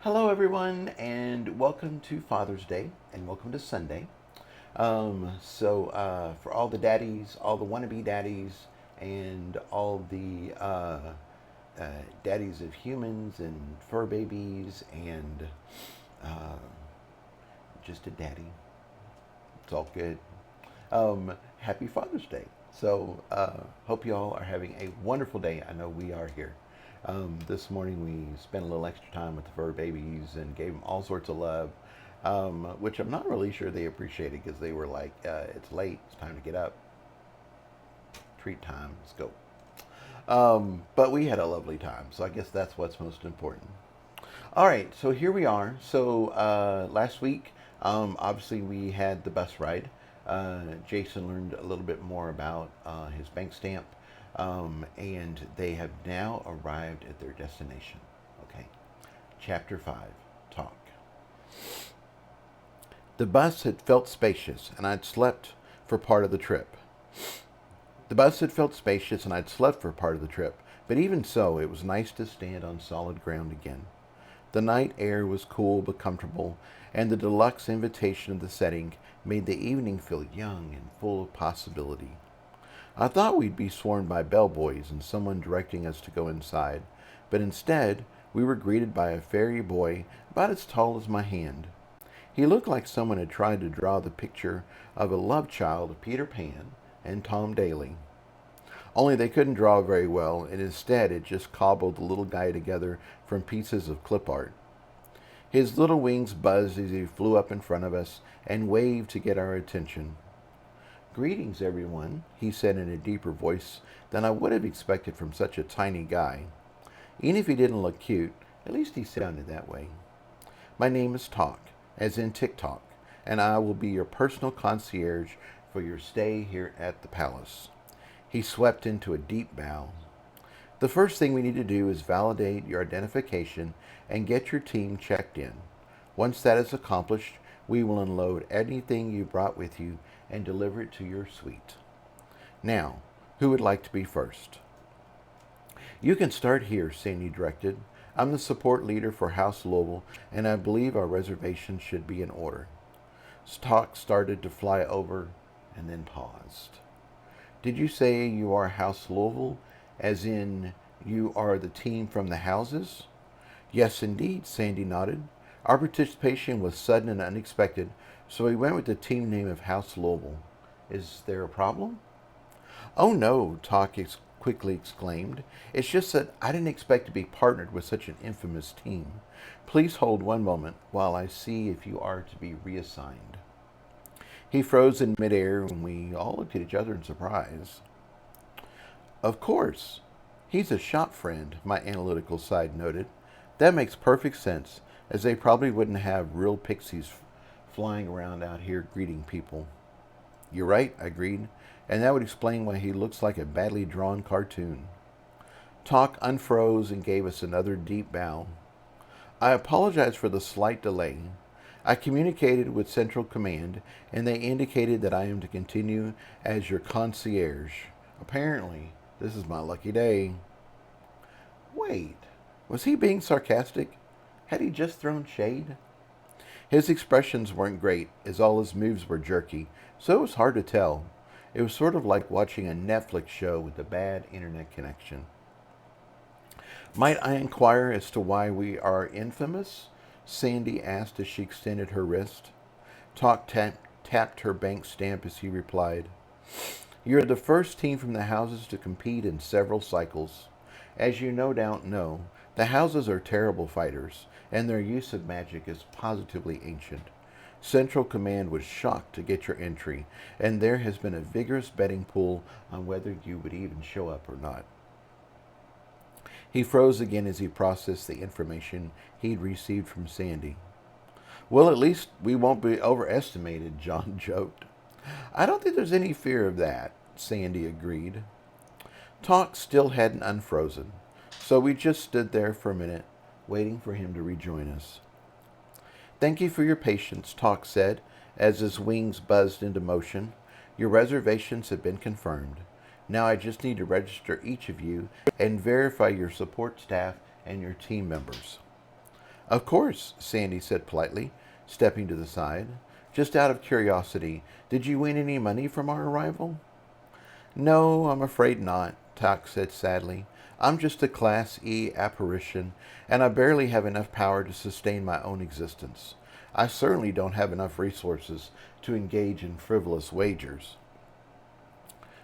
Hello, everyone, and welcome to Father's Day, and welcome to Sunday. For all the daddies, all the wannabe daddies, and all the daddies of humans and fur babies, and uh, just a daddy, it's all good. Happy Father's Day. Hope you all are having a wonderful day. I know we are here. This morning we spent a little extra time with the fur babies and gave them all sorts of love, which I'm not really sure they appreciated because they were like, "It's late. It's time to get up. Treat time. Let's go." But we had a lovely time, so I guess that's what's most important. All right, so here we are. Last week, obviously, we had the bus ride. Jason learned a little bit more about his bank stamp, and they have now arrived at their destination. Okay, Chapter 5, Talk. The bus had felt spacious, and I'd slept for part of the trip. The bus had felt spacious, and I'd slept for part of the trip, but even so, it was nice to stand on solid ground again. The night air was cool but comfortable, and the deluxe invitation of the setting made the evening feel young and full of possibility. I thought we'd be swarmed by bellboys and someone directing us to go inside, but instead we were greeted by a fairy boy about as tall as my hand. He looked like someone had tried to draw the picture of a love child of Peter Pan and Tom Daly. Only they couldn't draw very well, and instead it just cobbled the little guy together from pieces of clip art. His little wings buzzed as he flew up in front of us and waved to get our attention. "Greetings, everyone," he said in a deeper voice than I would have expected from such a tiny guy. Even if he didn't look cute, at least he sounded that way. "My name is Tock, as in TikTok, and I will be your personal concierge for your stay here at the palace." He swept into a deep bow. "The first thing we need to do is validate your identification and get your team checked in. Once that is accomplished, we will unload anything you brought with you and deliver it to your suite. Now, who would like to be first?" "You can start here," Sandy directed. "I'm the support leader for House Louisville, and I believe our reservations should be in order." Stock started to fly over and then paused. "Did you say you are House Louisville, as in you are the team from the houses?" "Yes, indeed," Sandy nodded. "Our participation was sudden and unexpected, so we went with the team name of House Louisville. Is there a problem?" "Oh no," quickly exclaimed. "It's just that I didn't expect to be partnered with such an infamous team. Please hold one moment while I see if you are to be reassigned." He froze in midair, and we all looked at each other in surprise. "Of course. He's a shop friend," my analytical side noted. "That makes perfect sense, as they probably wouldn't have real pixies flying around out here greeting people." "You're right," I agreed, "and that would explain why he looks like a badly drawn cartoon." Talk unfroze and gave us another deep bow. "I apologize for the slight delay. I communicated with Central Command, and they indicated that I am to continue as your concierge. Apparently, this is my lucky day." Wait, was he being sarcastic? Had he just thrown shade? His expressions weren't great, as all his moves were jerky, so it was hard to tell. It was sort of like watching a Netflix show with a bad internet connection. "Might I inquire as to why we are infamous?" Sandy asked as she extended her wrist. Talk tapped her bank stamp as he replied. "You're the first team from the houses to compete in several cycles. As you no doubt know, the houses are terrible fighters, and their use of magic is positively ancient. Central Command was shocked to get your entry, and there has been a vigorous betting pool on whether you would even show up or not." He froze again as he processed the information he'd received from Sandy. "Well, at least we won't be overestimated," John joked. "I don't think there's any fear of that," Sandy agreed. Talk still hadn't unfrozen, so we just stood there for a minute, waiting for him to rejoin us. "Thank you for your patience," Talk said, as his wings buzzed into motion. "Your reservations have been confirmed. Now I just need to register each of you and verify your support staff and your team members." Of course, Sandy said politely, stepping to the side. Just out of curiosity, did you win any money from our arrival? No, I'm afraid not, Tock said sadly. I'm just a Class E apparition, and I barely have enough power to sustain my own existence. I certainly don't have enough resources to engage in frivolous wagers.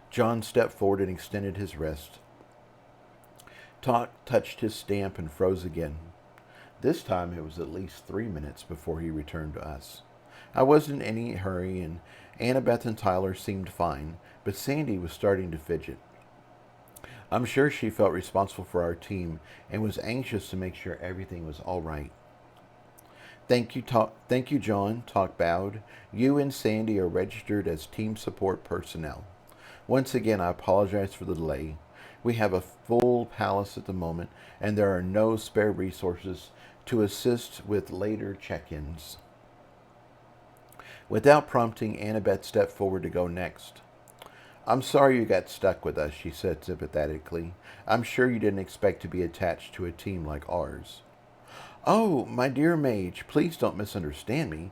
John stepped forward and extended his wrist. Tock touched his stamp and froze again. This time it was at least 3 minutes before he returned to us. I wasn't in any hurry, and Annabeth and Tyler seemed fine, but Sandy was starting to fidget. I'm sure she felt responsible for our team and was anxious to make sure everything was all right. Thank you, John, Tock bowed. You and Sandy are registered as team support personnel. Once again, I apologize for the delay. We have a full palace at the moment, and there are no spare resources to assist with later check-ins. Without prompting, Annabeth stepped forward to go next. I'm sorry you got stuck with us, she said sympathetically. I'm sure you didn't expect to be attached to a team like ours. Oh, my dear mage, please don't misunderstand me.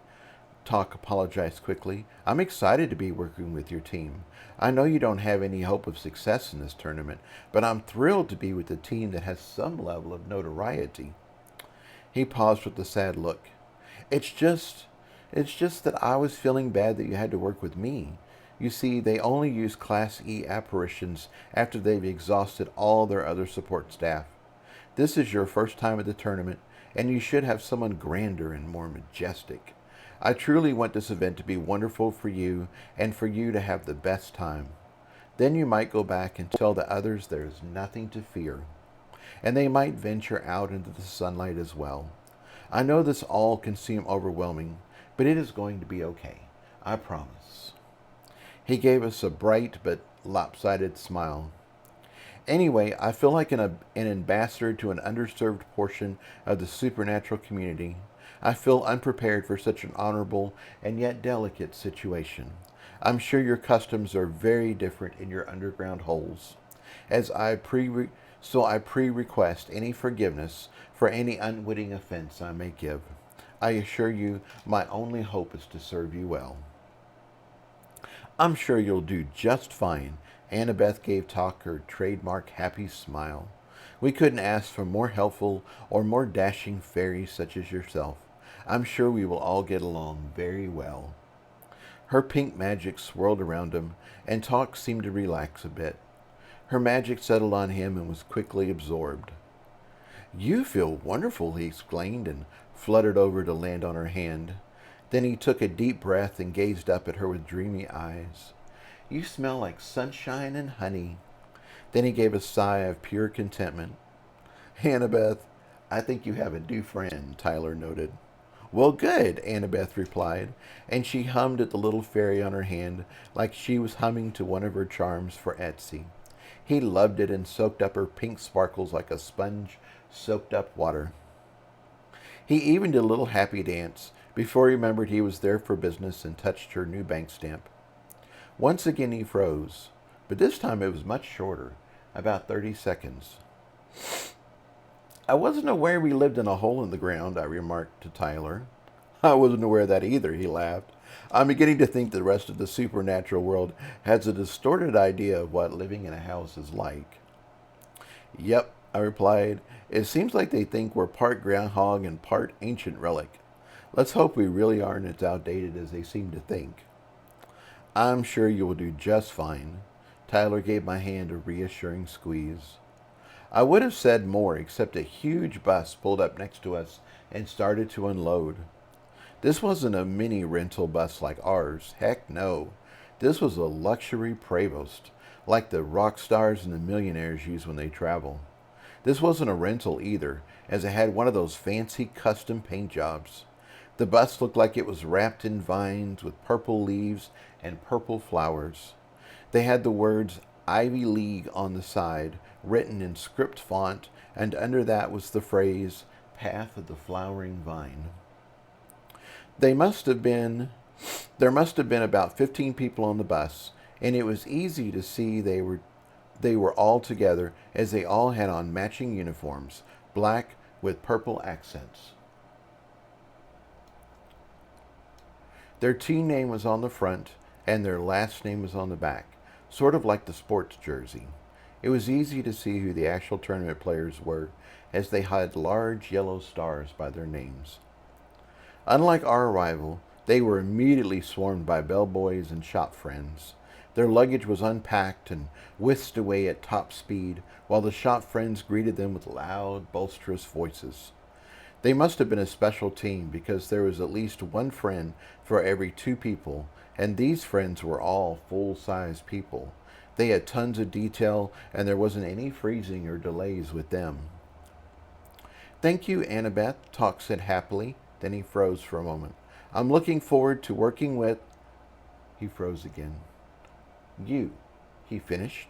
Tock apologized quickly. I'm excited to be working with your team. I know you don't have any hope of success in this tournament, but I'm thrilled to be with a team that has some level of notoriety. He paused with a sad look. It's just that I was feeling bad that you had to work with me. You see, they only use Class E apparitions after they've exhausted all their other support staff. This is your first time at the tournament, and you should have someone grander and more majestic. I truly want this event to be wonderful for you and for you to have the best time. Then you might go back and tell the others there is nothing to fear, and they might venture out into the sunlight as well. I know this all can seem overwhelming, but it is going to be okay. I promise. He gave us a bright but lopsided smile. Anyway, I feel like an ambassador to an underserved portion of the supernatural community. I feel unprepared for such an honorable and yet delicate situation. I'm sure your customs are very different in your underground holes. I pre-request any forgiveness for any unwitting offense I may give. I assure you, my only hope is to serve you well. I'm sure you'll do just fine. Annabeth gave Tock her trademark happy smile. We couldn't ask for more helpful or more dashing fairies such as yourself. I'm sure we will all get along very well. Her pink magic swirled around him, and Tock seemed to relax a bit. Her magic settled on him and was quickly absorbed. You feel wonderful, he exclaimed, and fluttered over to land on her hand. Then he took a deep breath and gazed up at her with dreamy eyes. You smell like sunshine and honey. Then he gave a sigh of pure contentment. Annabeth, I think you have a new friend, Tyler noted. Well, good, Annabeth replied, and she hummed at the little fairy on her hand like she was humming to one of her charms for Etsy. He loved it and soaked up her pink sparkles like a sponge soaked up water. He even did a little happy dance before he remembered he was there for business and touched her new bank stamp. Once again he froze, but this time it was much shorter, about 30 seconds. I wasn't aware we lived in a hole in the ground, I remarked to Tyler. I wasn't aware of that either, he laughed. I'm beginning to think the rest of the supernatural world has a distorted idea of what living in a house is like. Yep, I replied. It seems like they think we're part groundhog and part ancient relic. Let's hope we really aren't as outdated as they seem to think. I'm sure you will do just fine. Tyler gave my hand a reassuring squeeze. I would have said more, except a huge bus pulled up next to us and started to unload. This wasn't a mini rental bus like ours. Heck no. This was a luxury Prevost, like the rock stars and the millionaires use when they travel. This wasn't a rental either, as it had one of those fancy custom paint jobs. The bus looked like it was wrapped in vines with purple leaves and purple flowers. They had the words Ivy League on the side, written in script font, and under that was the phrase, Path of the Flowering Vine. There must have been about 15 people on the bus, and it was easy to see they were all together as they all had on matching uniforms, black with purple accents. Their team name was on the front, and their last name was on the back, sort of like the sports jersey. It was easy to see who the actual tournament players were, as they had large yellow stars by their names. Unlike our arrival, they were immediately swarmed by bellboys and shop friends. Their luggage was unpacked and whisked away at top speed, while the shop friends greeted them with loud, boisterous voices. They must have been a special team because there was at least one friend for every two people, and these friends were all full-size people. They had tons of detail, and there wasn't any freezing or delays with them. "Thank you, Annabeth," Tock said happily. Then he froze for a moment. "I'm looking forward to working with—" He froze again. "You," he finished.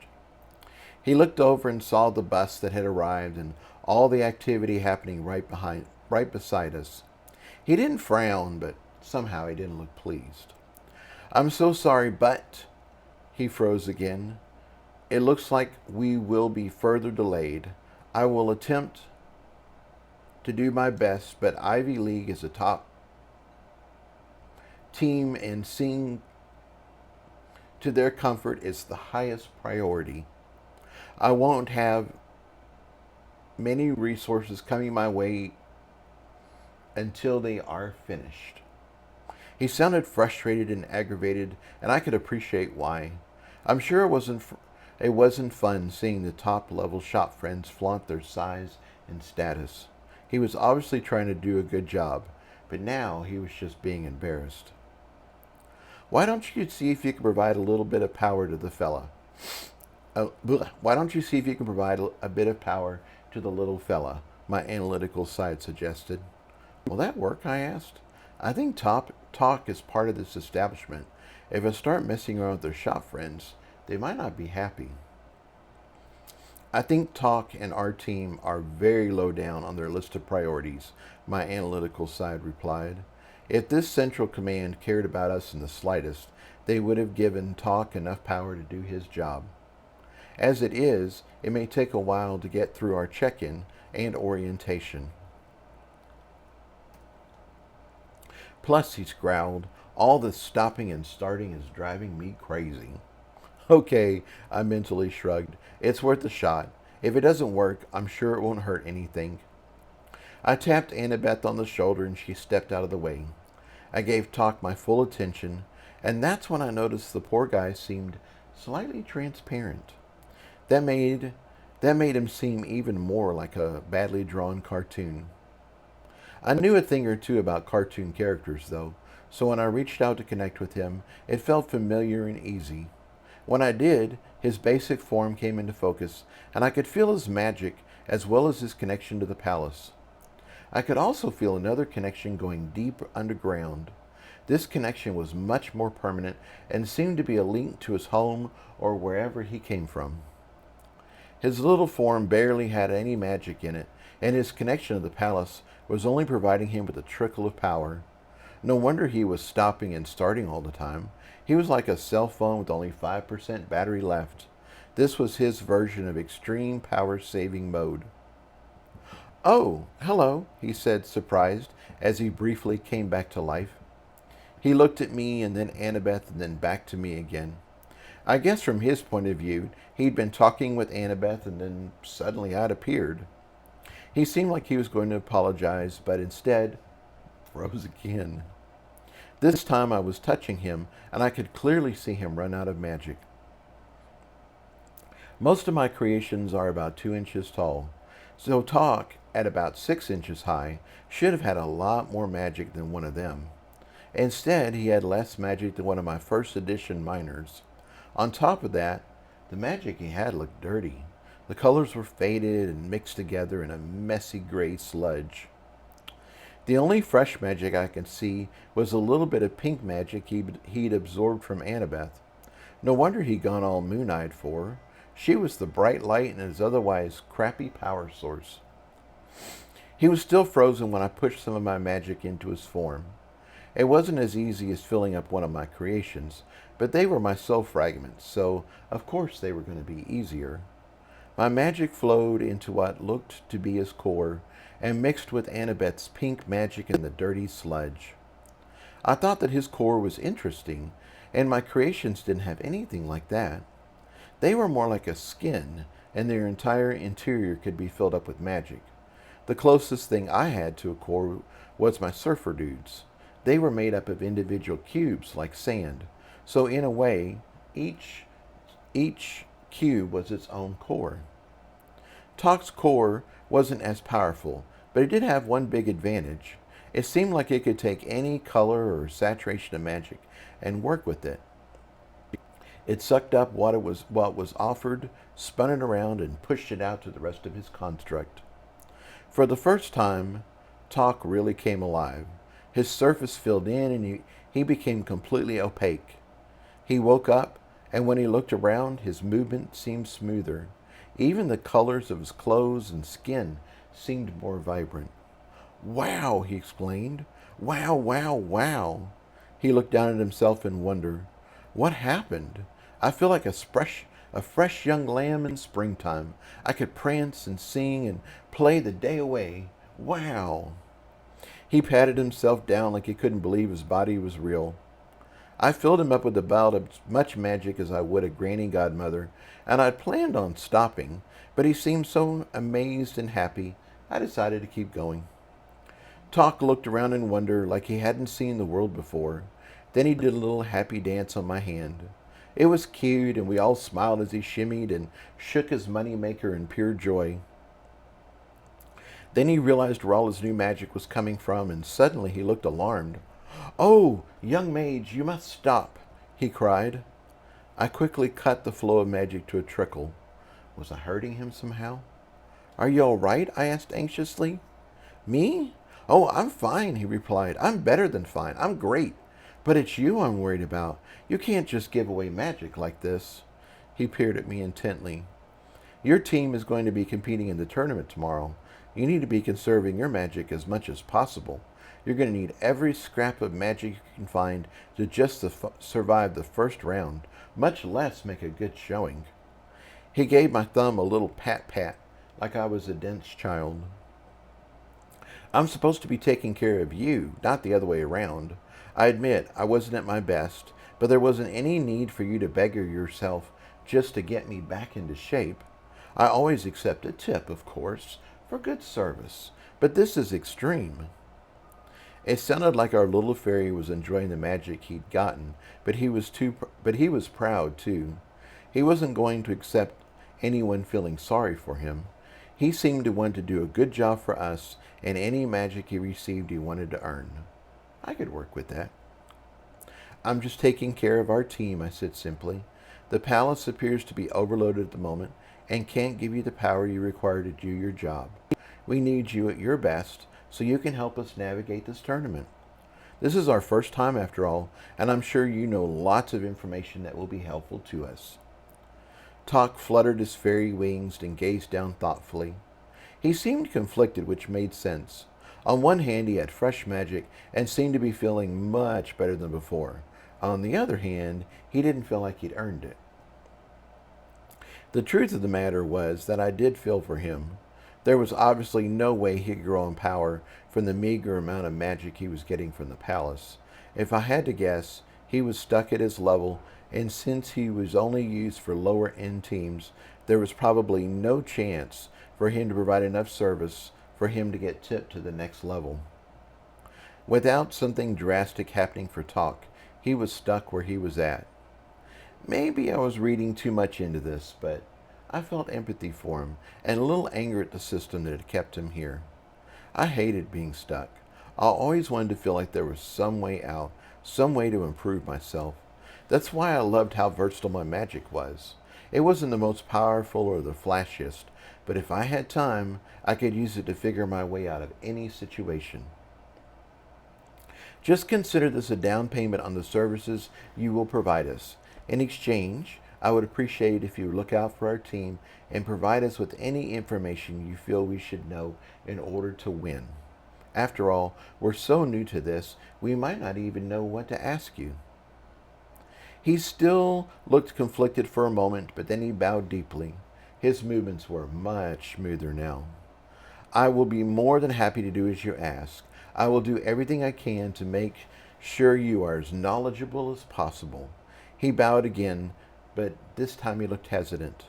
He looked over and saw the bus that had arrived and all the activity happening right beside us. He didn't frown, but somehow he didn't look pleased. "I'm so sorry, but—" He froze again. "It looks like we will be further delayed. I will attempt to do my best, but Ivy League is a top team and seeing to their comfort is the highest priority. I won't have many resources coming my way until they are finished." He sounded frustrated and aggravated, and I could appreciate why. I'm sure it wasn't fun seeing the top-level shop friends flaunt their size and status. He was obviously trying to do a good job, but now he was just being embarrassed. "Why don't you see if you can provide a little bit of power to the fella? Why don't you see if you can provide a bit of power to the little fella?" my analytical side suggested. "Will that work?" I asked. "I think Tock is part of this establishment. If I start messing around with their shop friends, they might not be happy." "I think Tock and our team are very low down on their list of priorities," my analytical side replied. "If this central command cared about us in the slightest, they would have given Tock enough power to do his job. As it is, it may take a while to get through our check-in and orientation." "Plus," he growled, "all this stopping and starting is driving me crazy." "Okay," I mentally shrugged. "It's worth a shot. If it doesn't work, I'm sure it won't hurt anything." I tapped Annabeth on the shoulder and she stepped out of the way. I gave Tock my full attention, and that's when I noticed the poor guy seemed slightly transparent. That made him seem even more like a badly drawn cartoon. I knew a thing or two about cartoon characters, though, so when I reached out to connect with him, it felt familiar and easy. When I did, his basic form came into focus, and I could feel his magic as well as his connection to the palace. I could also feel another connection going deep underground. This connection was much more permanent and seemed to be a link to his home or wherever he came from. His little form barely had any magic in it, and his connection to the palace was only providing him with a trickle of power. No wonder he was stopping and starting all the time. He was like a cell phone with only 5% battery left. This was his version of extreme power-saving mode. "Oh, hello," he said, surprised, as he briefly came back to life. He looked at me and then Annabeth and then back to me again. I guess from his point of view, he'd been talking with Annabeth and then suddenly I'd appeared. He seemed like he was going to apologize, but instead froze again. This time I was touching him, and I could clearly see him run out of magic. Most of my creations are about 2 inches tall, so Tock, at about 6 inches high, should have had a lot more magic than one of them. Instead, he had less magic than one of my first edition miners. On top of that, the magic he had looked dirty. The colors were faded and mixed together in a messy gray sludge. The only fresh magic I could see was a little bit of pink magic he'd absorbed from Annabeth. No wonder he'd gone all moon-eyed for her. She was the bright light in his otherwise crappy power source. He was still frozen when I pushed some of my magic into his form. It wasn't as easy as filling up one of my creations, but they were my soul fragments, so of course they were going to be easier. My magic flowed into what looked to be his core and mixed with Annabeth's pink magic in the dirty sludge. I thought that his core was interesting, and my creations didn't have anything like that. They were more like a skin, and their entire interior could be filled up with magic. The closest thing I had to a core was my surfer dudes. They were made up of individual cubes like sand, so in a way, each cube was its own core. Tock's core wasn't as powerful, but it did have one big advantage. It seemed like it could take any color or saturation of magic and work with it. It sucked up what was offered, spun it around, and pushed it out to the rest of his construct. For the first time, Tock really came alive. His surface filled in and he became completely opaque. He woke up, and when he looked around, his movement seemed smoother. Even the colors of his clothes and skin seemed more vibrant. Wow, he exclaimed. Wow, wow, wow. He looked down at himself in wonder. What happened? I feel like a fresh young lamb in springtime. I could prance and sing and play the day away. Wow. He patted himself down like he couldn't believe his body was real. I filled him up with about as much magic as I would a granny godmother, and I'd planned on stopping, but he seemed so amazed and happy, I decided to keep going. Tock looked around in wonder like he hadn't seen the world before. Then he did a little happy dance on my hand. It was cute, and we all smiled as he shimmied and shook his money maker in pure joy. Then he realized where all his new magic was coming from, and suddenly he looked alarmed. "Oh, young mage, you must stop," he cried. I quickly cut the flow of magic to a trickle. Was I hurting him somehow? "Are you all right?" I asked anxiously. "Me? Oh, I'm fine," he replied. "I'm better than fine. I'm great. But it's you I'm worried about. You can't just give away magic like this." He peered at me intently. "Your team is going to be competing in the tournament tomorrow. You need to be conserving your magic as much as possible. You're going to need every scrap of magic you can find to just survive the first round, much less make a good showing." He gave my thumb a little pat-pat, like I was a dense child. "I'm supposed to be taking care of you, not the other way around. I admit I wasn't at my best, but there wasn't any need for you to beggar yourself just to get me back into shape. I always accept a tip, of course, for good service, but this is extreme." It sounded like our little fairy was enjoying the magic he'd gotten, but he was proud too. He wasn't going to accept anyone feeling sorry for him. He seemed to want to do a good job for us, and any magic he received he wanted to earn. I could work with that. "I'm just taking care of our team," I said simply. "The palace appears to be overloaded at the moment and can't give you the power you require to do your job. We need you at your best so you can help us navigate this tournament. This is our first time after all, and I'm sure you know lots of information that will be helpful to us." Tock fluttered his fairy wings and gazed down thoughtfully. He seemed conflicted, which made sense. On one hand, he had fresh magic and seemed to be feeling much better than before. On the other hand, he didn't feel like he'd earned it. The truth of the matter was that I did feel for him. There was obviously no way he could grow in power from the meager amount of magic he was getting from the palace. If I had to guess, he was stuck at his level, and since he was only used for lower-end teams, there was probably no chance for him to provide enough service for him to get tipped to the next level. Without something drastic happening for Tock, he was stuck where he was at. Maybe I was reading too much into this, but I felt empathy for him and a little anger at the system that had kept him here. I hated being stuck. I always wanted to feel like there was some way out, some way to improve myself. That's why I loved how versatile my magic was. It wasn't the most powerful or the flashiest, but if I had time, I could use it to figure my way out of any situation. Just consider this a down payment on the services you will provide us. In exchange, I would appreciate if you look out for our team and provide us with any information you feel we should know in order to win. After all, we're so new to this, we might not even know what to ask you." He still looked conflicted for a moment, but then he bowed deeply. His movements were much smoother now. "I will be more than happy to do as you ask. I will do everything I can to make Sure, you are as knowledgeable as possible. He bowed again, but this time he looked hesitant.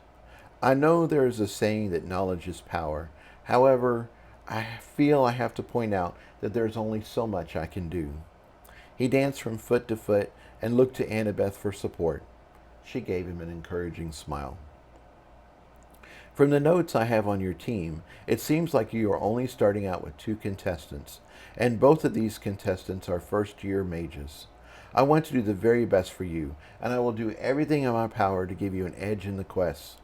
I know there is a saying that knowledge is power. However, I feel I have to point out that there's only so much I can do. He danced from foot to foot and looked to Annabeth for support. She gave him an encouraging smile. From the notes I have on your team, it seems like you are only starting out with 2 contestants, and both of these contestants are first-year mages. I want to do the very best for you, and I will do everything in my power to give you an edge in the quest.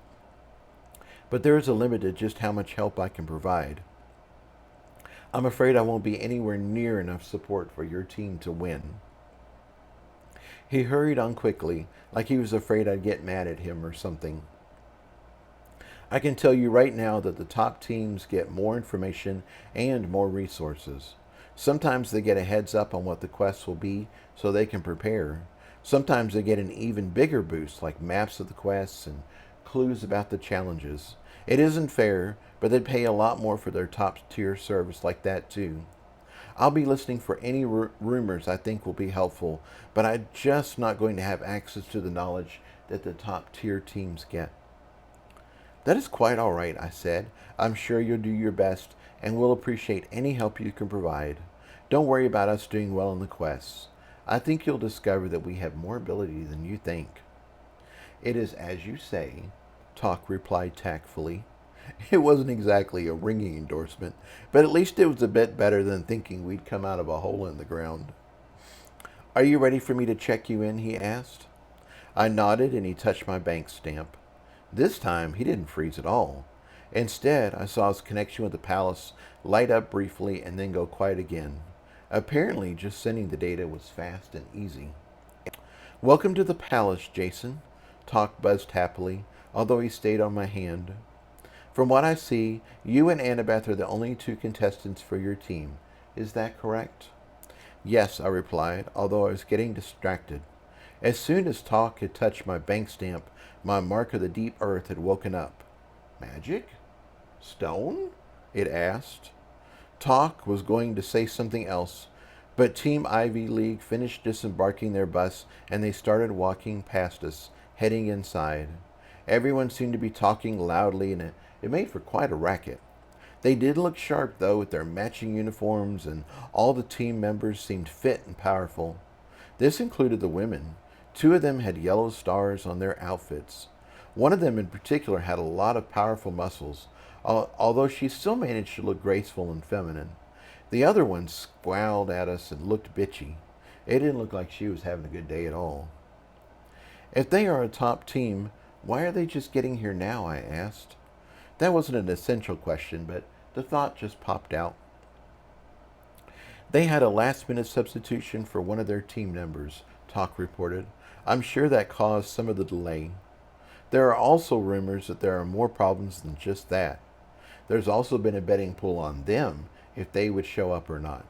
But there is a limit to just how much help I can provide. I'm afraid I won't be anywhere near enough support for your team to win. He hurried on quickly, like he was afraid I'd get mad at him or something. I can tell you right now that the top teams get more information and more resources. Sometimes they get a heads up on what the quests will be so they can prepare. Sometimes they get an even bigger boost, like maps of the quests and clues about the challenges. It isn't fair, but they pay a lot more for their top tier service like that too. I'll be listening for any rumors I think will be helpful, but I'm just not going to have access to the knowledge that the top tier teams get. That is quite all right, I said. I'm sure you'll do your best, and we'll appreciate any help you can provide. Don't worry about us doing well in the quests. I think you'll discover that we have more ability than you think. It is as you say, Tock replied tactfully. It wasn't exactly a ringing endorsement, but at least it was a bit better than thinking we'd come out of a hole in the ground. Are you ready for me to check you in? He asked. I nodded, and he touched my bank stamp. This time, he didn't freeze at all. Instead, I saw his connection with the palace light up briefly and then go quiet again. Apparently, just sending the data was fast and easy. Welcome to the palace, Jason, Tock buzzed happily, although he stayed on my hand. From what I see, you and Annabeth are the only 2 contestants for your team. Is that correct? Yes, I replied, although I was getting distracted. As soon as Tock had touched my bank stamp, my mark of the deep earth had woken up. Magic? Stone? It asked. Tock was going to say something else, but Team Ivy League finished disembarking their bus and they started walking past us, heading inside. Everyone seemed to be talking loudly and it made for quite a racket. They did look sharp, though, with their matching uniforms, and all the team members seemed fit and powerful. This included the women. 2 of them had yellow stars on their outfits. One of them in particular had a lot of powerful muscles, although she still managed to look graceful and feminine. The other one scowled at us and looked bitchy. It didn't look like she was having a good day at all. If they are a top team, why are they just getting here now? I asked. That wasn't an essential question, but the thought just popped out. They had a last-minute substitution for one of their team members, Tock reported. I'm sure that caused some of the delay. There are also rumors that there are more problems than just that. There's also been a betting pool on them if they would show up or not.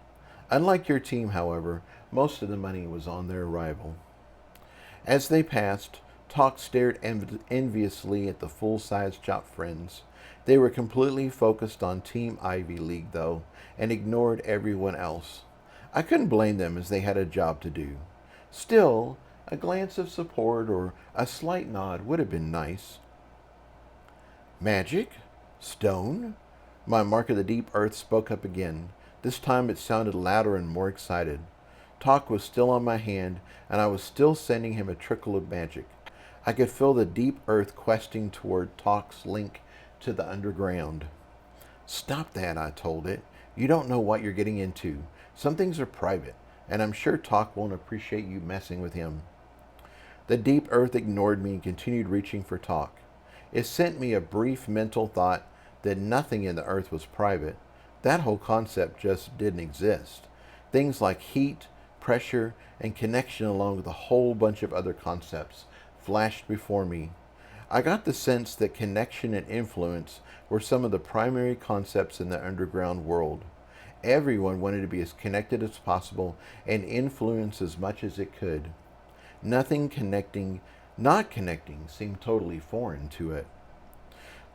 Unlike your team, however, most of the money was on their arrival. As they passed, Tock stared enviously at the full-size Chop friends. They were completely focused on Team Ivy League, though, and ignored everyone else. I couldn't blame them as they had a job to do. Still, a glance of support or a slight nod would have been nice. Magic? Stone? My mark of the deep earth spoke up again. This time it sounded louder and more excited. Tock was still on my hand, and I was still sending him a trickle of magic. I could feel the deep earth questing toward Tock's link to the underground. Stop that, I told it. You don't know what you're getting into. Some things are private, and I'm sure Tock won't appreciate you messing with him. The deep earth ignored me and continued reaching for Tock. It sent me a brief mental thought that nothing in the earth was private. That whole concept just didn't exist. Things like heat, pressure, and connection, along with a whole bunch of other concepts, flashed before me. I got the sense that connection and influence were some of the primary concepts in the underground world. Everyone wanted to be as connected as possible and influence as much as it could. Nothing not connecting seemed totally foreign to it.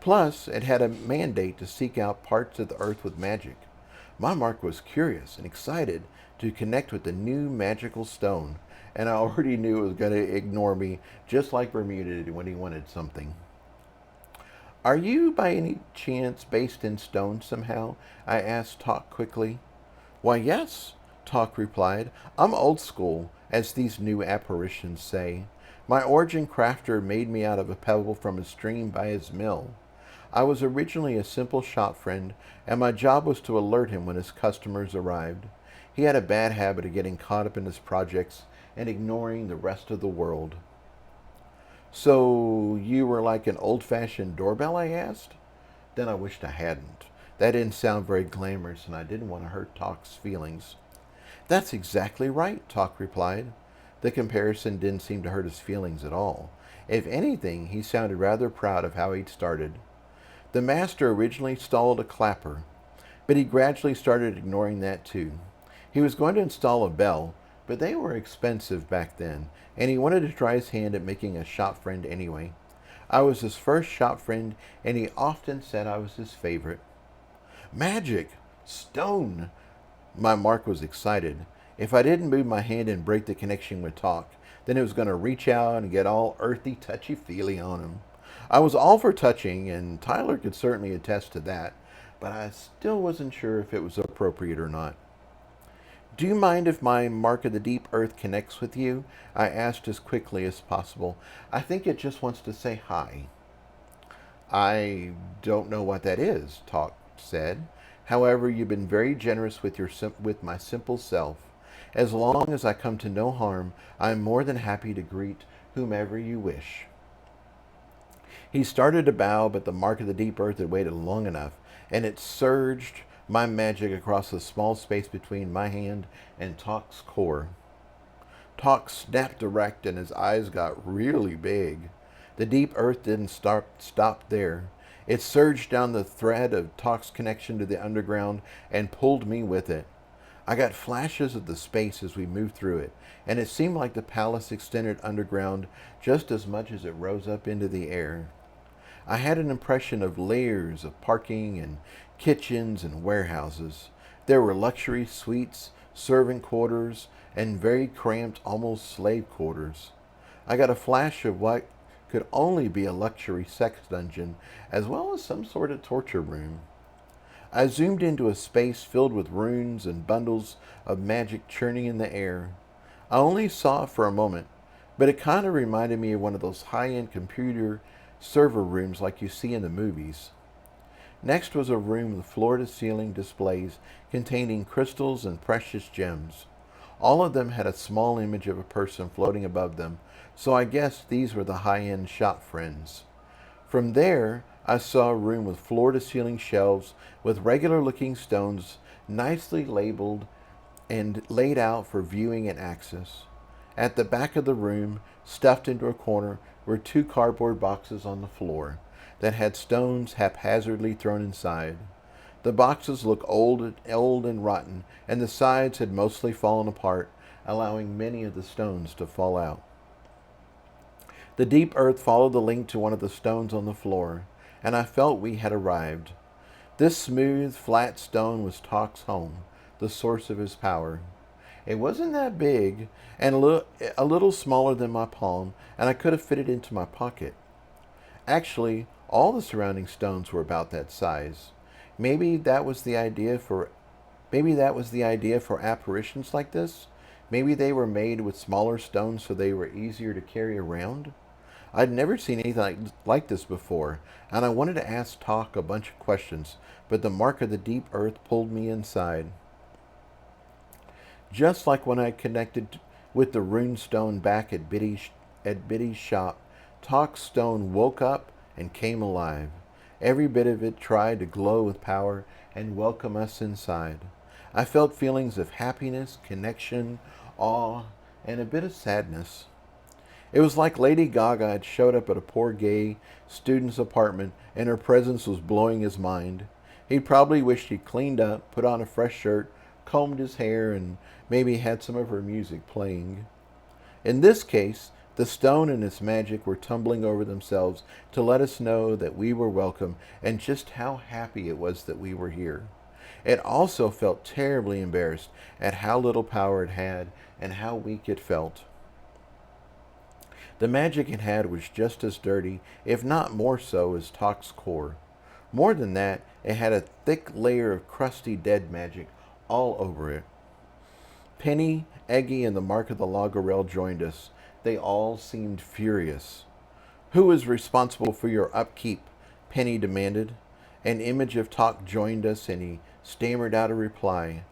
Plus, it had a mandate to seek out parts of the earth with magic. My Mark was curious and excited to connect with the new magical stone, and I already knew it was going to ignore me just like Bermuda did when he wanted something. Are you, by any chance, based in stone somehow? I asked Tock quickly. Why, yes, Tock replied. I'm old school, as these new apparitions say. My origin crafter made me out of a pebble from a stream by his mill. I was originally a simple shop friend, and my job was to alert him when his customers arrived. He had a bad habit of getting caught up in his projects and ignoring the rest of the world. So you were like an old-fashioned doorbell, I asked? Then I wished I hadn't. That didn't sound very glamorous, and I didn't want to hurt Tock's feelings. That's exactly right, Tock replied. The comparison didn't seem to hurt his feelings at all. If anything, he sounded rather proud of how he'd started. The master originally installed a clapper, but he gradually started ignoring that too. He was going to install a bell, but they were expensive back then, and he wanted to try his hand at making a shop friend anyway. I was his first shop friend, and he often said I was his favorite. Magic! Stone! My Mark was excited. If I didn't move my hand and break the connection with Tock, then it was going to reach out and get all earthy, touchy-feely on him. I was all for touching, and Tyler could certainly attest to that, but I still wasn't sure if it was appropriate or not. Do you mind if my Mark of the Deep Earth connects with you? I asked as quickly as possible. I think it just wants to say hi. I don't know what that is, Tock said. However, you've been very generous with with my simple self. As long as I come to no harm, I am more than happy to greet whomever you wish. He started to bow, but the Mark of the Deep Earth had waited long enough, and it surged my magic across the small space between my hand and Tock's core. Tock snapped erect, and his eyes got really big. The deep earth didn't stop there. It surged down the thread of Tock's connection to the underground and pulled me with it. I got flashes of the space as we moved through it, and it seemed like the palace extended underground just as much as it rose up into the air. I had an impression of layers of parking and kitchens and warehouses. There were luxury suites, servant quarters, and very cramped, almost slave quarters. I got a flash of what could only be a luxury sex dungeon, as well as some sort of torture room. I zoomed into a space filled with runes and bundles of magic churning in the air. I only saw it for a moment, but it kind of reminded me of one of those high-end computer server rooms like you see in the movies. Next was a room with floor-to-ceiling displays containing crystals and precious gems. All of them had a small image of a person floating above them, so I guessed these were the high-end shop friends. From there, I saw a room with floor-to-ceiling shelves with regular-looking stones nicely labeled and laid out for viewing and access. At the back of the room, stuffed into a corner, were two cardboard boxes on the floor that had stones haphazardly thrown inside. The boxes looked old and rotten, and the sides had mostly fallen apart, allowing many of the stones to fall out. The deep earth followed the link to one of the stones on the floor, and I felt we had arrived. This smooth, flat stone was Tock's home, the source of his power. It wasn't that big, and a little smaller than my palm, and I could have fit it into my pocket. Actually, all the surrounding stones were about that size. Maybe that was the idea for apparitions like this. Maybe they were made with smaller stones so they were easier to carry around. I'd never seen anything like this before, and I wanted to ask Tock a bunch of questions, but the Mark of the Deep Earth pulled me inside. Just like when I connected with the rune stone back at Biddy's shop, Tock's stone woke up and came alive. Every bit of it tried to glow with power and welcome us inside. I felt feelings of happiness, connection, awe, and a bit of sadness. It was like Lady Gaga had showed up at a poor gay student's apartment and her presence was blowing his mind. He probably wished he'd cleaned up, put on a fresh shirt, combed his hair, and maybe had some of her music playing. In this case, the stone and its magic were tumbling over themselves to let us know that we were welcome and just how happy it was that we were here. It also felt terribly embarrassed at how little power it had and how weak it felt. The magic it had was just as dirty, if not more so, as Tock's core. More than that, it had a thick layer of crusty dead magic all over it. Penny, Eggy, and the Mark of the Lagerel joined us. They all seemed furious. "Who is responsible for your upkeep?" Penny demanded. An image of Tock joined us, and he stammered out a reply.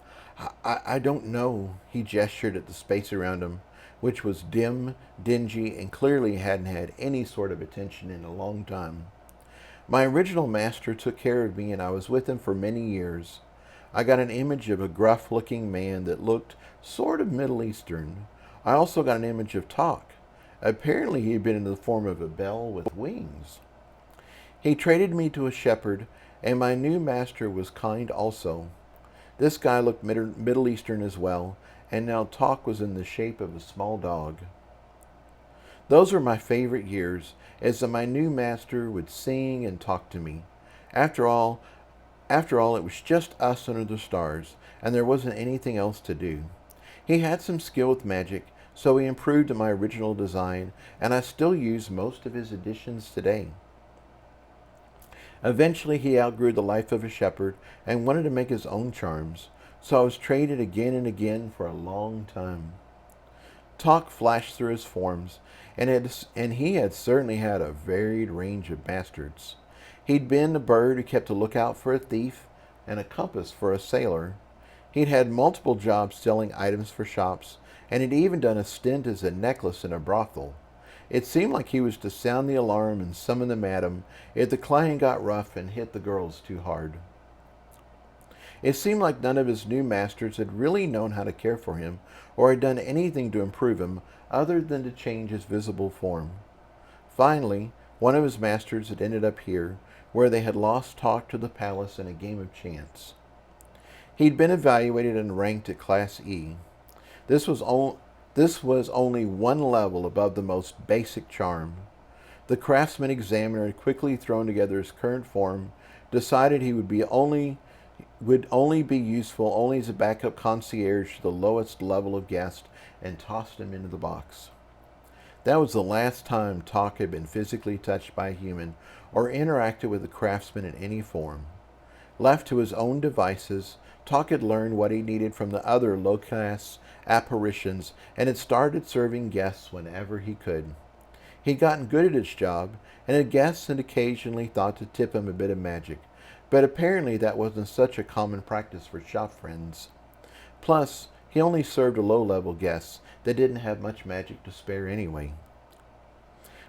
I don't know." He gestured at the space around him, which was dim, dingy, and clearly hadn't had any sort of attention in a long time. "My original master took care of me, and I was with him for many years. I got an image of a gruff-looking man that looked sort of Middle Eastern. I also got an image of Tock. Apparently he had been in the form of a bell with wings. He traded me to a shepherd, and my new master was kind also. This guy looked Middle Eastern as well, and now Tock was in the shape of a small dog. Those were my favorite years, as my new master would sing and talk to me. After all, it was just us under the stars, and there wasn't anything else to do. He had some skill with magic, so he improved on my original design, and I still use most of his additions today. Eventually he outgrew the life of a shepherd and wanted to make his own charms, so I was traded again and again for a long time. Tock flashed through his forms, and he had certainly had a varied range of bastards. He'd been a bird who kept a lookout for a thief and a compass for a sailor. He'd had multiple jobs selling items for shops, and had even done a stint as a necklace in a brothel. It seemed like he was to sound the alarm and summon the madam if the client got rough and hit the girls too hard. It seemed like none of his new masters had really known how to care for him or had done anything to improve him other than to change his visible form. Finally, one of his masters had ended up here, where they had lost Tock to the palace in a game of chance. He'd been evaluated and ranked at Class E. This was only one level above the most basic charm. The craftsman examiner had quickly thrown together his current form, decided he would only be useful only as a backup concierge to the lowest level of guest, and tossed him into the box. That was the last time Tock had been physically touched by a human or interacted with a craftsman in any form. Left to his own devices, Tock had learned what he needed from the other low-class apparitions and had started serving guests whenever he could. He'd gotten good at his job, and had guests and occasionally thought to tip him a bit of magic, but apparently that wasn't such a common practice for shop friends. Plus, he only served low-level guests that didn't have much magic to spare anyway.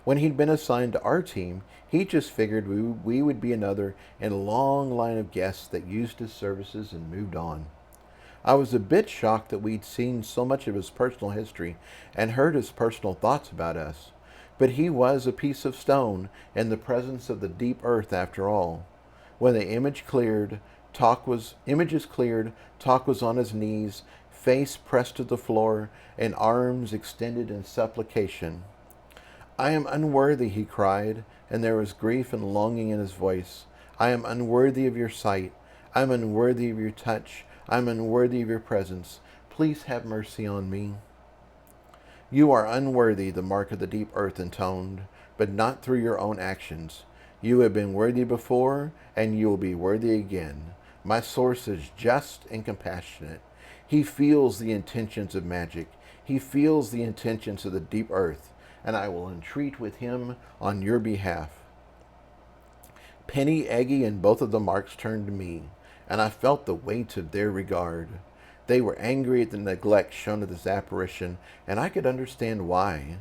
When he'd been assigned to our team, he just figured we would be another in a long line of guests that used his services and moved on. I was a bit shocked that we'd seen so much of his personal history and heard his personal thoughts about us. But he was a piece of stone in the presence of the deep earth after all. When the images cleared, Tock was on his knees, face pressed to the floor, and arms extended in supplication. "I am unworthy," he cried, and there was grief and longing in his voice. "I am unworthy of your sight. I am unworthy of your touch. I am unworthy of your presence. Please have mercy on me." "You are unworthy," the Mark of the Deep Earth intoned, "but not through your own actions. You have been worthy before, and you will be worthy again. My source is just and compassionate. He feels the intentions of magic. He feels the intentions of the deep earth, and I will entreat with him on your behalf." Penny, Eggy, and both of the Marks turned to me, and I felt the weight of their regard. They were angry at the neglect shown to this apparition, and I could understand why.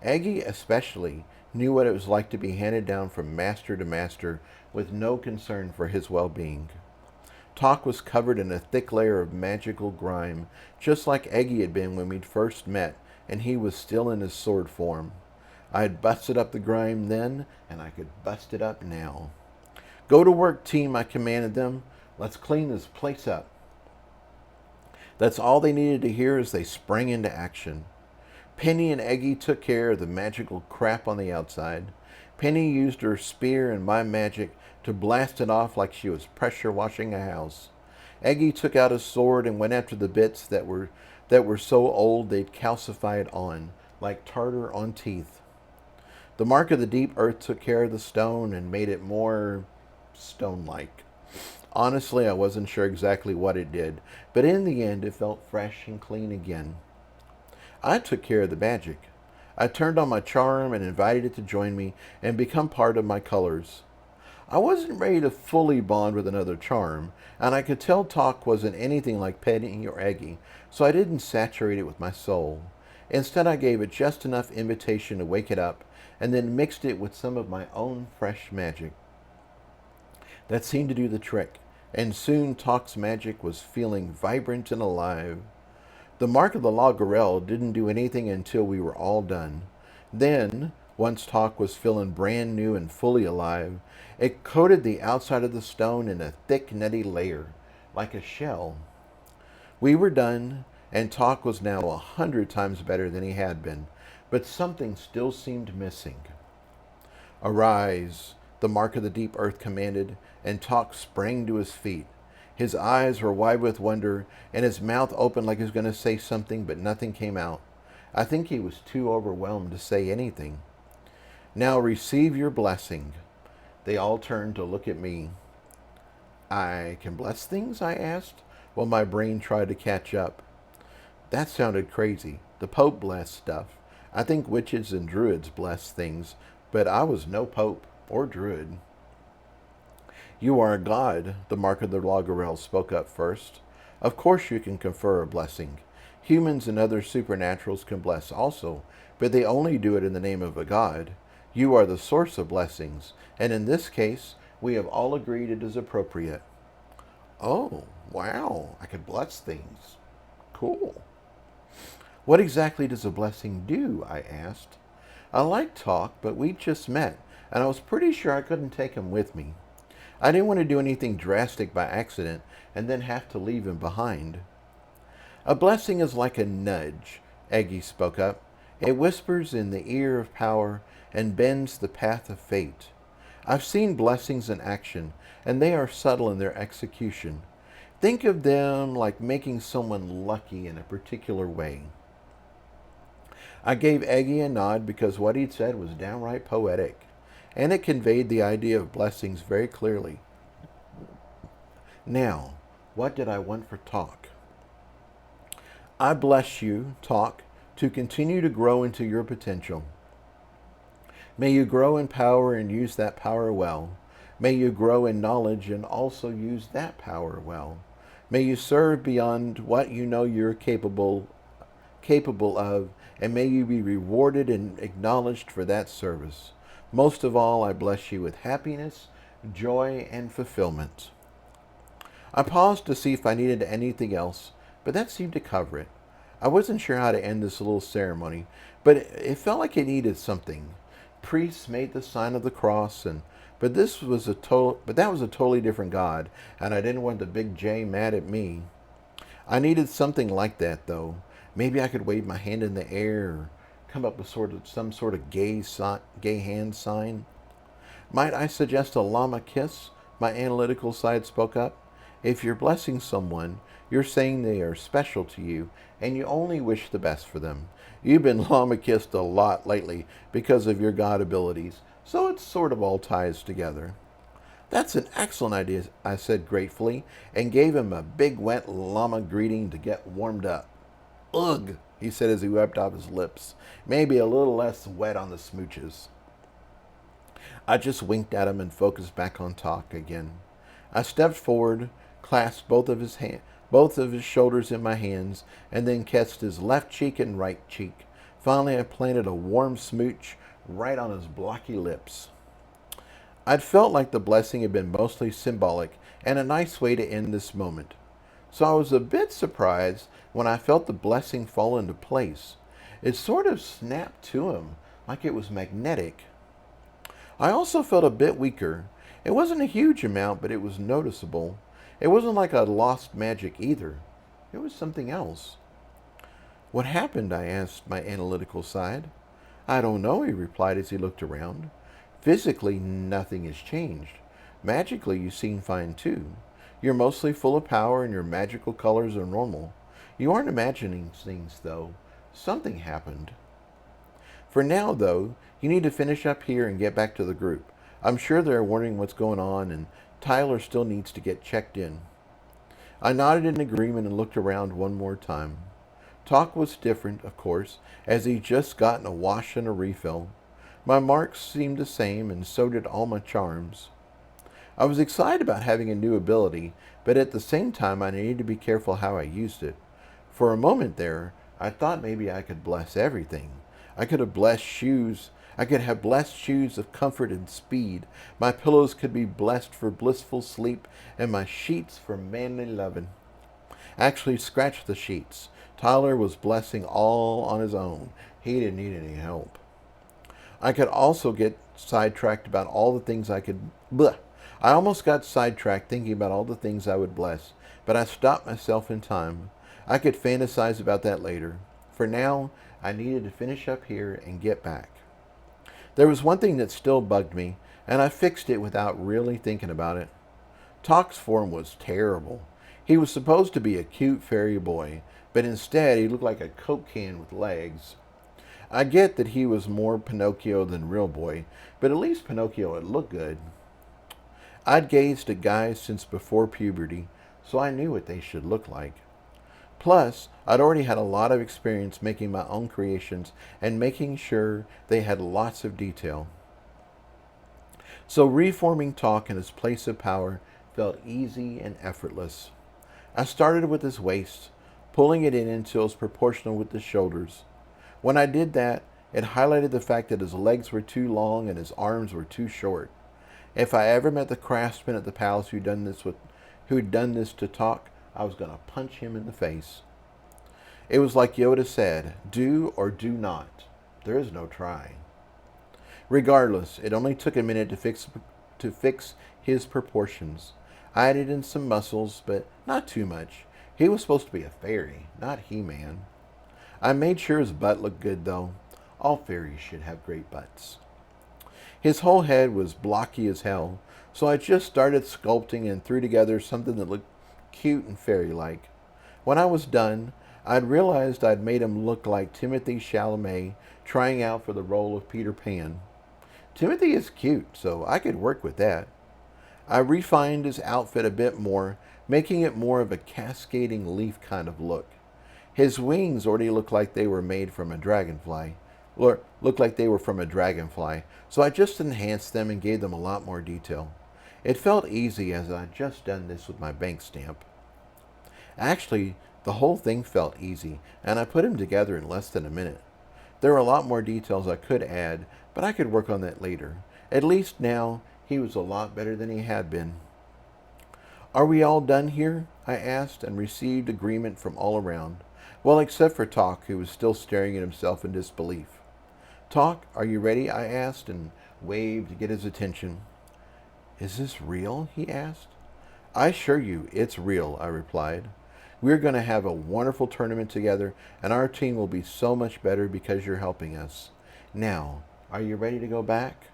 Eggy especially knew what it was like to be handed down from master to master with no concern for his well-being. Tock was covered in a thick layer of magical grime, just like Eggy had been when we'd first met, and he was still in his sword form. I had busted up the grime then, and I could bust it up now. "Go to work, team," I commanded them. "Let's clean this place up." That's all they needed to hear as they sprang into action. Penny and Eggy took care of the magical crap on the outside. Penny used her spear and my magic to blast it off like she was pressure washing a house. Eggy took out his sword and went after the bits that were so old they'd calcified on, like tartar on teeth. The mark of the deep earth took care of the stone and made it more stone-like. Honestly, I wasn't sure exactly what it did, but in the end it felt fresh and clean again. I took care of the magic. I turned on my charm and invited it to join me and become part of my colors. I wasn't ready to fully bond with another charm, and I could tell Tock wasn't anything like Penny or Eggy, so I didn't saturate it with my soul. Instead, I gave it just enough invitation to wake it up, and then mixed it with some of my own fresh magic. That seemed to do the trick, and soon Tock's magic was feeling vibrant and alive. The mark of the Lagarelle didn't do anything until we were all done. Then, once Tock was feeling brand new and fully alive, it coated the outside of the stone in a thick, nutty layer, like a shell. We were done, and Tock was now 100 times better than he had been, but something still seemed missing. "Arise," the mark of the deep earth commanded, and Tock sprang to his feet. His eyes were wide with wonder, and his mouth opened like he was going to say something, but nothing came out. I think he was too overwhelmed to say anything. "Now receive your blessing." They all turned to look at me. "I can bless things?" I asked, while my brain tried to catch up. That sounded crazy. The Pope blessed stuff. I think witches and druids bless things, but I was no Pope or druid. "You are a god," the mark of the Lagarelle spoke up first. "Of course you can confer a blessing. Humans and other supernaturals can bless also, but they only do it in the name of a god. You are the source of blessings, and in this case, we have all agreed it is appropriate." "Oh, wow, I could bless things. Cool." "What exactly does a blessing do?" I asked. I liked Tock, but we'd just met, and I was pretty sure I couldn't take him with me. I didn't want to do anything drastic by accident and then have to leave him behind. "A blessing is like a nudge," Eggy spoke up. "It whispers in the ear of power and bends the path of fate. I've seen blessings in action, and they are subtle in their execution. Think of them like making someone lucky in a particular way." I gave Eggy a nod because what he'd said was downright poetic, and it conveyed the idea of blessings very clearly. Now, what did I want for Tock? "I bless you, Tock, to continue to grow into your potential. May you grow in power and use that power well. May you grow in knowledge and also use that power well. May you serve beyond what you know you're capable of, and may you be rewarded and acknowledged for that service. Most of all, I bless you with happiness, joy, and fulfillment." I paused to see if I needed anything else, but that seemed to cover it. I wasn't sure how to end this little ceremony, but it felt like it needed something. Priests made the sign of the cross, but that was a totally different God, and I didn't want the big J mad at me. I needed something like that, though. Maybe I could wave my hand in the air or come up with some sort of gay hand sign. "Might I suggest a llama kiss?" my analytical side spoke up. "If you're blessing someone, you're saying they are special to you, and you only wish the best for them. You've been llama kissed a lot lately because of your god abilities, so it sort of all ties together." "That's an excellent idea," I said gratefully, and gave him a big wet llama greeting to get warmed up. "Ugh," he said as he wiped off his lips. "Maybe a little less wet on the smooches." I just winked at him and focused back on Tock again. I stepped forward, clasped both of his shoulders in my hands, and then kissed his left cheek and right cheek. Finally, I planted a warm smooch right on his blocky lips. I'd felt like the blessing had been mostly symbolic and a nice way to end this moment. So I was a bit surprised when I felt the blessing fall into place. It sort of snapped to him, like it was magnetic. I also felt a bit weaker. It wasn't a huge amount, but it was noticeable. It wasn't like I'd lost magic either. It was something else. "What happened?" I asked my analytical side. "I don't know," he replied as he looked around. "Physically, nothing has changed. Magically, you seem fine too. You're mostly full of power and your magical colors are normal. You aren't imagining things, though. Something happened. For now, though, you need to finish up here and get back to the group. I'm sure they're wondering what's going on, and Tyler still needs to get checked in. I nodded in agreement and looked around one more time. Tock was different, of course, as he'd just gotten a wash and a refill. My marks seemed the same, and so did all my charms. I was excited about having a new ability, but at the same time I needed to be careful how I used it. For a moment there, I thought maybe I could bless everything. I could have blessed shoes. I could have blessed shoes of comfort and speed. My pillows could be blessed for blissful sleep, and my sheets for manly loving. Actually, scratch the sheets. Tyler was blessing all on his own. He didn't need any help. I could also get sidetracked about all the things I could... Bleh. I almost got sidetracked thinking about all the things I would bless, but I stopped myself in time. I could fantasize about that later. For now, I needed to finish up here and get back. There was one thing that still bugged me, and I fixed it without really thinking about it. Tock's form was terrible. He was supposed to be a cute fairy boy, but instead he looked like a Coke can with legs. I get that he was more Pinocchio than real boy, but at least Pinocchio would look good. I'd gazed at guys since before puberty, so I knew what they should look like. Plus, I'd already had a lot of experience making my own creations and making sure they had lots of detail. So reforming Tock in his place of power felt easy and effortless. I started with his waist, pulling it in until it was proportional with his shoulders. When I did that, it highlighted the fact that his legs were too long and his arms were too short. If I ever met the craftsman at the palace who'd done this to Tock, I was going to punch him in the face. It was like Yoda said, do or do not. There is no try. Regardless, it only took a minute to fix his proportions. I added in some muscles, but not too much. He was supposed to be a fairy, not He-Man. I made sure his butt looked good, though. All fairies should have great butts. His whole head was blocky as hell, so I just started sculpting and threw together something that looked cute and fairy-like. When I was done, I'd realized I'd made him look like Timothée Chalamet trying out for the role of Peter Pan. Timothy is cute, so I could work with that. I refined his outfit a bit more, making it more of a cascading leaf kind of look. His wings already looked like they were made from a dragonfly, or looked like they were from a dragonfly, so I just enhanced them and gave them a lot more detail. It felt easy as I'd just done this with my bank stamp. Actually, the whole thing felt easy, and I put him together in less than a minute. There were a lot more details I could add, but I could work on that later. At least now, he was a lot better than he had been. Are we all done here? I asked, and received agreement from all around. Well, except for Tock, who was still staring at himself in disbelief. Tock, are you ready? I asked, and waved to get his attention. Is this real? He asked. I assure you, it's real, I replied. We're going to have a wonderful tournament together, and our team will be so much better because you're helping us. Now, are you ready to go back?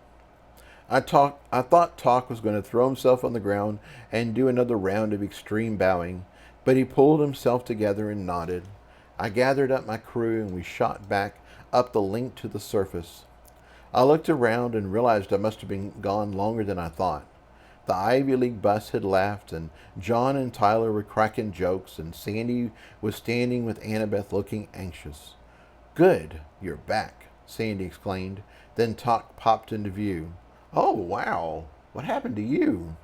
I thought Tock was going to throw himself on the ground and do another round of extreme bowing, but he pulled himself together and nodded. I gathered up my crew, and we shot back up the link to the surface. I looked around and realized I must have been gone longer than I thought. The Ivy League bus had laughed, and John and Tyler were cracking jokes, and Sandy was standing with Annabeth looking anxious. Good, you're back, Sandy exclaimed. Then Tock popped into view. Oh, wow, what happened to you?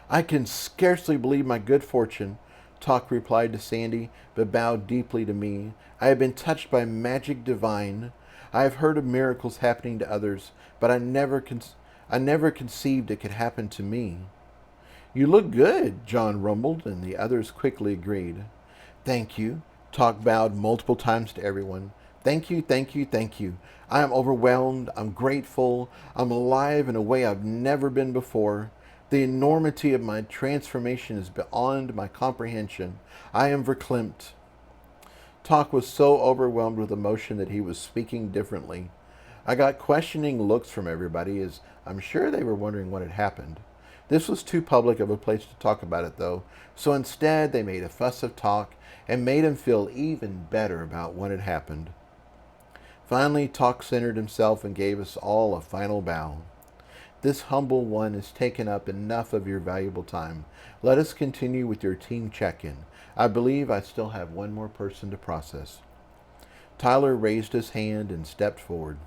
I can scarcely believe my good fortune, Tock replied to Sandy, but bowed deeply to me. I have been touched by magic divine. I have heard of miracles happening to others, but I never conceived it could happen to me. You look good, John rumbled, and the others quickly agreed. Thank you, Tock bowed multiple times to everyone. Thank you, thank you, thank you. I am overwhelmed, I'm grateful, I'm alive in a way I've never been before. The enormity of my transformation is beyond my comprehension. I am verklempt. Tock was so overwhelmed with emotion that he was speaking differently. I got questioning looks from everybody, as I'm sure they were wondering what had happened. This was too public of a place to talk about it, though, so instead they made a fuss of Tock and made him feel even better about what had happened. Finally, Tock centered himself and gave us all a final bow. This humble one has taken up enough of your valuable time. Let us continue with your team check-in. I believe I still have one more person to process. Tyler raised his hand and stepped forward.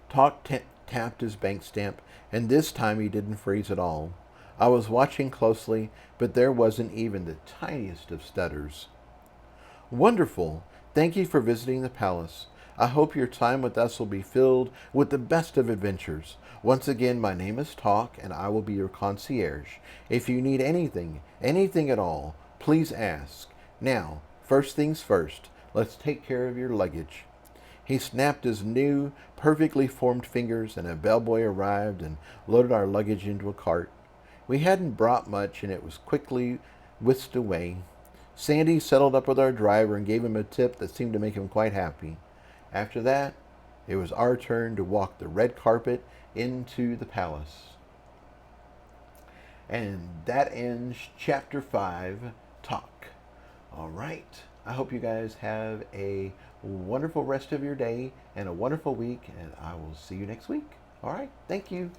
Tock tapped his bank stamp, and this time he didn't freeze at all. I was watching closely, but there wasn't even the tiniest of stutters. Wonderful! Thank you for visiting the palace. I hope your time with us will be filled with the best of adventures. Once again, my name is Tock, and I will be your concierge. If you need anything at all, please ask. Now, first things first, let's take care of your luggage. He snapped his new, perfectly formed fingers, and a bellboy arrived and loaded our luggage into a cart. We hadn't brought much, and it was quickly whisked away. Sandy settled up with our driver and gave him a tip that seemed to make him quite happy. After that, it was our turn to walk the red carpet into the palace. And that ends Chapter 5, Tock. All right. I hope you guys have a wonderful rest of your day and a wonderful week, and I will see you next week. All right. Thank you.